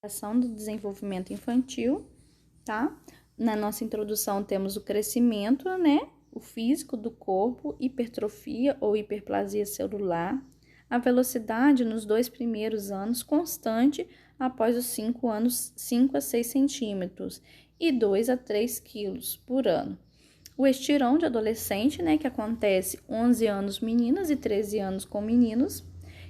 Ação do desenvolvimento infantil, tá? Na nossa introdução temos o crescimento, né? O físico do corpo, hipertrofia ou hiperplasia celular, a velocidade nos 2 primeiros anos constante após os 5 anos, 5 a 6 centímetros e 2 a 3 quilos por ano. O estirão de adolescente, né, que acontece 11 anos meninas e 13 anos com meninos.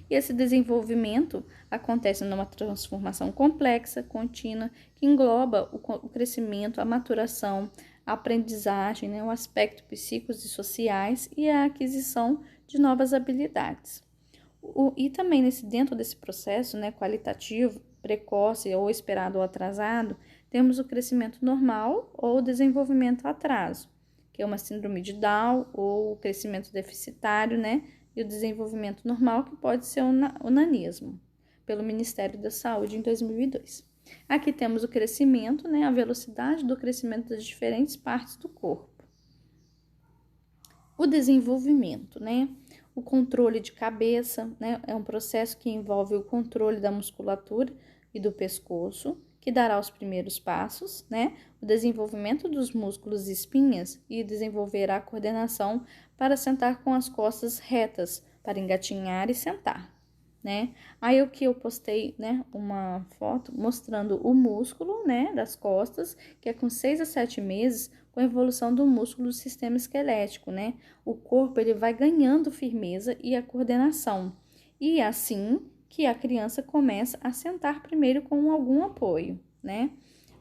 E esse desenvolvimento acontece numa transformação complexa, contínua, que engloba o crescimento, a maturação, a aprendizagem, né, o aspecto psíquicos e sociais e a aquisição de novas habilidades. E também dentro desse processo, né, qualitativo, precoce ou esperado ou atrasado, temos o crescimento normal ou o desenvolvimento atraso, que é uma síndrome de Down ou o crescimento deficitário, né, e o desenvolvimento normal, que pode ser o nanismo, pelo Ministério da Saúde em 2002. Aqui temos o crescimento, né, a velocidade do crescimento das diferentes partes do corpo. O desenvolvimento, né, o controle de cabeça, né, é um processo que envolve o controle da musculatura e do pescoço, que dará os primeiros passos, né, o desenvolvimento dos músculos e espinhas e desenvolverá a coordenação para sentar com as costas retas, para engatinhar e sentar, né. Aí o que eu postei, né, uma foto mostrando o músculo, né, das costas, que é com 6 a 7 meses, com a evolução do músculo do sistema esquelético, né. O corpo ele vai ganhando firmeza e a coordenação, e é assim que a criança começa a sentar primeiro com algum apoio, né?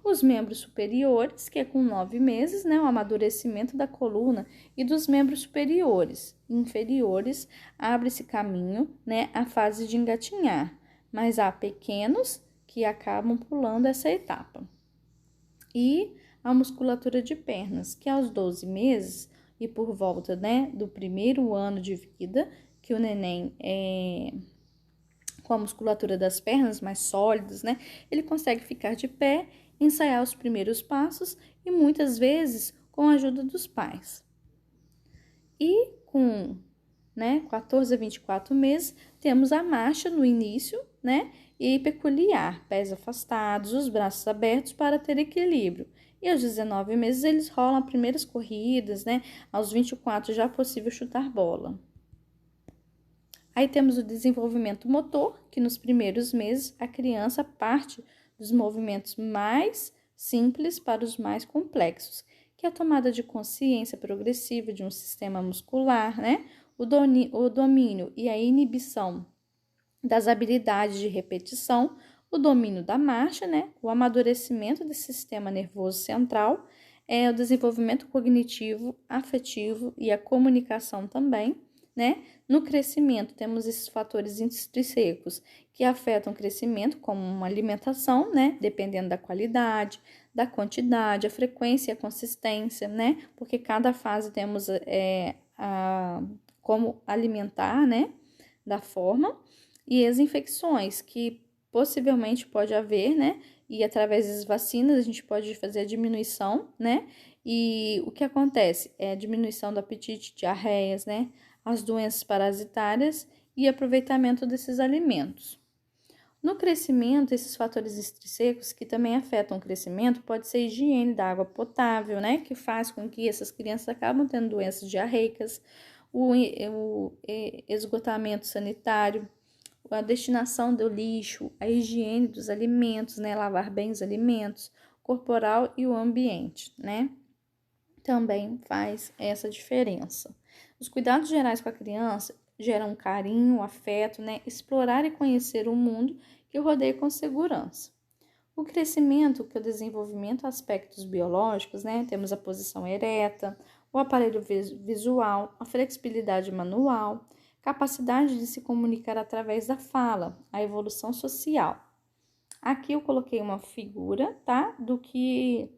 Os membros superiores, que é com 9 meses, né? O amadurecimento da coluna e dos membros superiores. Inferiores, abre-se caminho, né? A fase de engatinhar, mas há pequenos que acabam pulando essa etapa. E a musculatura de pernas, que aos 12 meses e por volta, né, do primeiro ano de vida, que o neném com a musculatura das pernas mais sólidas, né? Ele consegue ficar de pé, ensaiar os primeiros passos e muitas vezes com a ajuda dos pais. E com, né, 14 a 24 meses, temos a marcha no início, né? E peculiar, pés afastados, os braços abertos para ter equilíbrio. E aos 19 meses eles rolam as primeiras corridas, né? Aos 24 já é possível chutar bola. Aí temos o desenvolvimento motor, que nos primeiros meses a criança parte dos movimentos mais simples para os mais complexos, que é a tomada de consciência progressiva de um sistema muscular, né? O domínio e a inibição das habilidades de repetição, o domínio da marcha, né? O amadurecimento desse sistema nervoso central, o desenvolvimento cognitivo, afetivo e a comunicação também, né? No crescimento, temos esses fatores intrinsecos que afetam o crescimento, como uma alimentação, né? Dependendo da qualidade, da quantidade, a frequência e a consistência, né? Porque cada fase temos como alimentar, né? Da forma. E as infecções, que possivelmente pode haver, né? E através das vacinas a gente pode fazer a diminuição, né? E o que acontece é a diminuição do apetite, diarreias, né? As doenças parasitárias e aproveitamento desses alimentos. No crescimento, esses fatores extrínsecos que também afetam o crescimento pode ser a higiene da água potável, né, que faz com que essas crianças acabam tendo doenças diarreicas, o esgotamento sanitário, a destinação do lixo, a higiene dos alimentos, né, lavar bem os alimentos, corporal e o ambiente, né, também faz essa diferença. Os cuidados gerais com a criança geram carinho, afeto, né? Explorar e conhecer o mundo que o rodeia com segurança. O crescimento, que é o desenvolvimento, aspectos biológicos, né? Temos a posição ereta, o aparelho visual, a flexibilidade manual, capacidade de se comunicar através da fala, a evolução social. Aqui eu coloquei uma figura, tá? Do que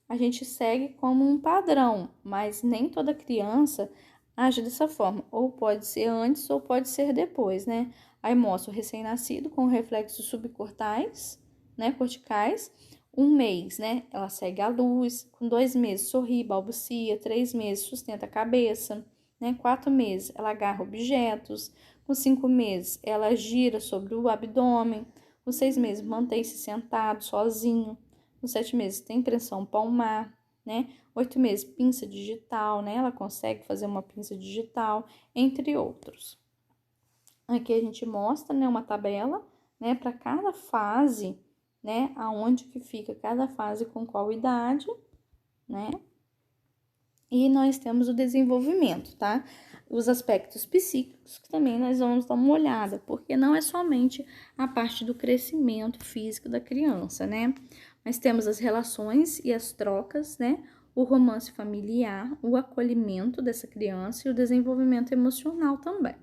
a gente segue como um padrão, mas nem toda criança age dessa forma, ou pode ser antes ou pode ser depois, né? Aí mostra o recém-nascido com reflexos subcortais, né, corticais, 1 mês, né, ela segue a luz, com 2 meses sorri, balbucia, 3 meses sustenta a cabeça, né, 4 meses ela agarra objetos, com 5 meses ela gira sobre o abdômen, Os 6 meses, mantém-se sentado, sozinho. Nos 7 meses, tem pressão palmar, né? 8 meses, pinça digital, né? Ela consegue fazer uma pinça digital, entre outros. Aqui a gente mostra, né, uma tabela, né, para cada fase, né, aonde que fica cada fase com qual idade, né? E nós temos o desenvolvimento, tá? Os aspectos psíquicos que também nós vamos dar uma olhada, porque não é somente a parte do crescimento físico da criança, né? Mas temos as relações e as trocas, né? O romance familiar, o acolhimento dessa criança e o desenvolvimento emocional também.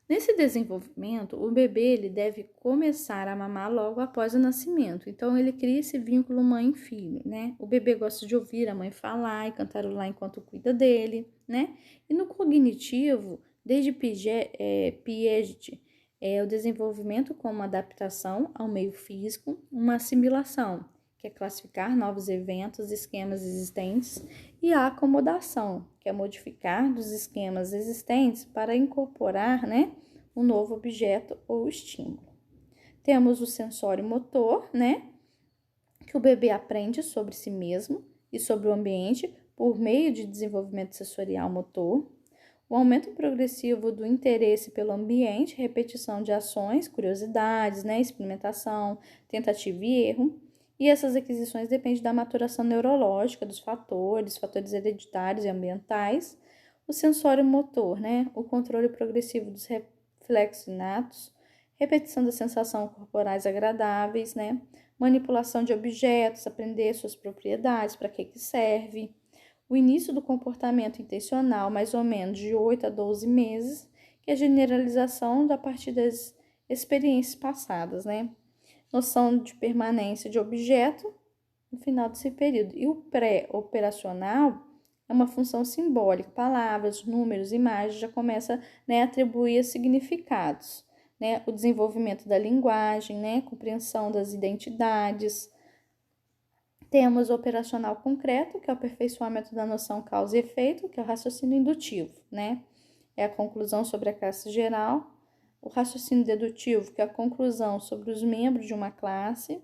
Nesse desenvolvimento, o bebê ele deve começar a mamar logo após o nascimento. Então, ele cria esse vínculo mãe-filho, né? O bebê gosta de ouvir a mãe falar e cantarolar enquanto cuida dele, né? E no cognitivo, desde Piaget, o desenvolvimento como adaptação ao meio físico, uma assimilação, que é classificar novos eventos, esquemas existentes, e a acomodação, que é modificar dos esquemas existentes para incorporar, né, um novo objeto ou estímulo. Temos o sensório motor, né, que o bebê aprende sobre si mesmo e sobre o ambiente por meio de desenvolvimento sensorial motor. O aumento progressivo do interesse pelo ambiente, repetição de ações, curiosidades, né, experimentação, tentativa e erro. E essas aquisições dependem da maturação neurológica, dos fatores hereditários e ambientais. O sensório motor, né, o controle progressivo dos reflexos inatos, repetição das sensações corporais agradáveis, né, manipulação de objetos, aprender suas propriedades, para que serve. O início do comportamento intencional, mais ou menos de 8 a 12 meses, que é a generalização da partir das experiências passadas, né? Noção de permanência de objeto no final desse período. E o pré-operacional é uma função simbólica, palavras, números, imagens, já começa, né, a atribuir significados, né? O desenvolvimento da linguagem, né? Compreensão das identidades. Temos o operacional concreto, que é o aperfeiçoamento da noção causa e efeito, que é o raciocínio indutivo, né? É a conclusão sobre a classe geral. O raciocínio dedutivo, que é a conclusão sobre os membros de uma classe.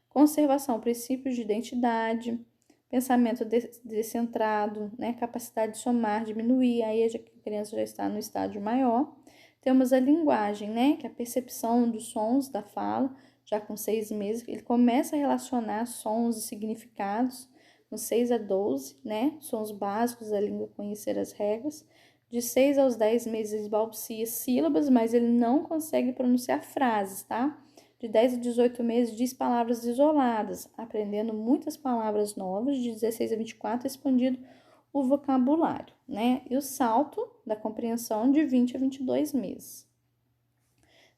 Conservação, princípios de identidade. Pensamento descentrado, né? Capacidade de somar, diminuir, aí a criança já está no estágio maior. Temos a linguagem, né? Que é a percepção dos sons da fala. Já com 6 meses, ele começa a relacionar sons e significados, com 6 a 12, né? Sons básicos da língua, conhecer as regras. De 6 aos 10 meses, ele balbucia sílabas, mas ele não consegue pronunciar frases, tá? De 10 a 18 meses, diz palavras isoladas, aprendendo muitas palavras novas. De 16 a 24, expandido o vocabulário, né? E o salto da compreensão de 20 a 22 meses.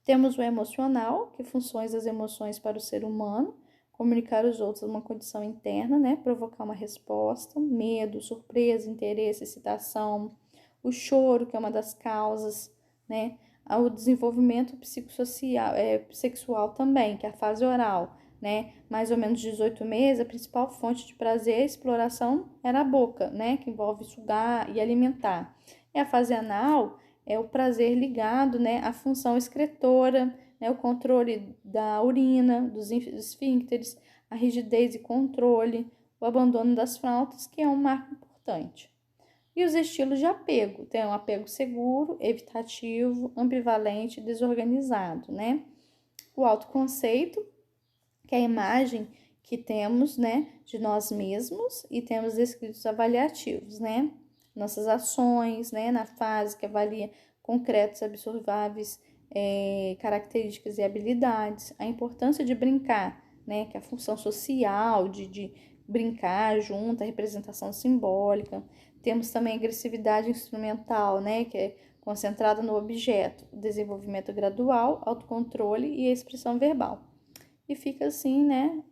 Temos o emocional, que funções das emoções para o ser humano, comunicar aos outros uma condição interna, né? Provocar uma resposta, medo, surpresa, interesse, excitação, o choro, que é uma das causas, né? O desenvolvimento psicossocial, sexual também, que é a fase oral, né? Mais ou menos 18 meses, a principal fonte de prazer e exploração era a boca, né? Que envolve sugar e alimentar. E a fase anal é o prazer ligado, né, à função excretora, né, o controle da urina, dos esfíncteres, a rigidez e controle, o abandono das fraldas, que é um marco importante. E os estilos de apego, tem um apego seguro, evitativo, ambivalente e desorganizado, né? O autoconceito, que é a imagem que temos, né, de nós mesmos, e temos descritos avaliativos, né? Nossas ações, né, na fase que avalia concretos, absorváveis, características e habilidades, a importância de brincar, né, que é a função social de brincar junto, a representação simbólica. Temos também a agressividade instrumental, né, que é concentrada no objeto, desenvolvimento gradual, autocontrole e expressão verbal. E fica assim, né,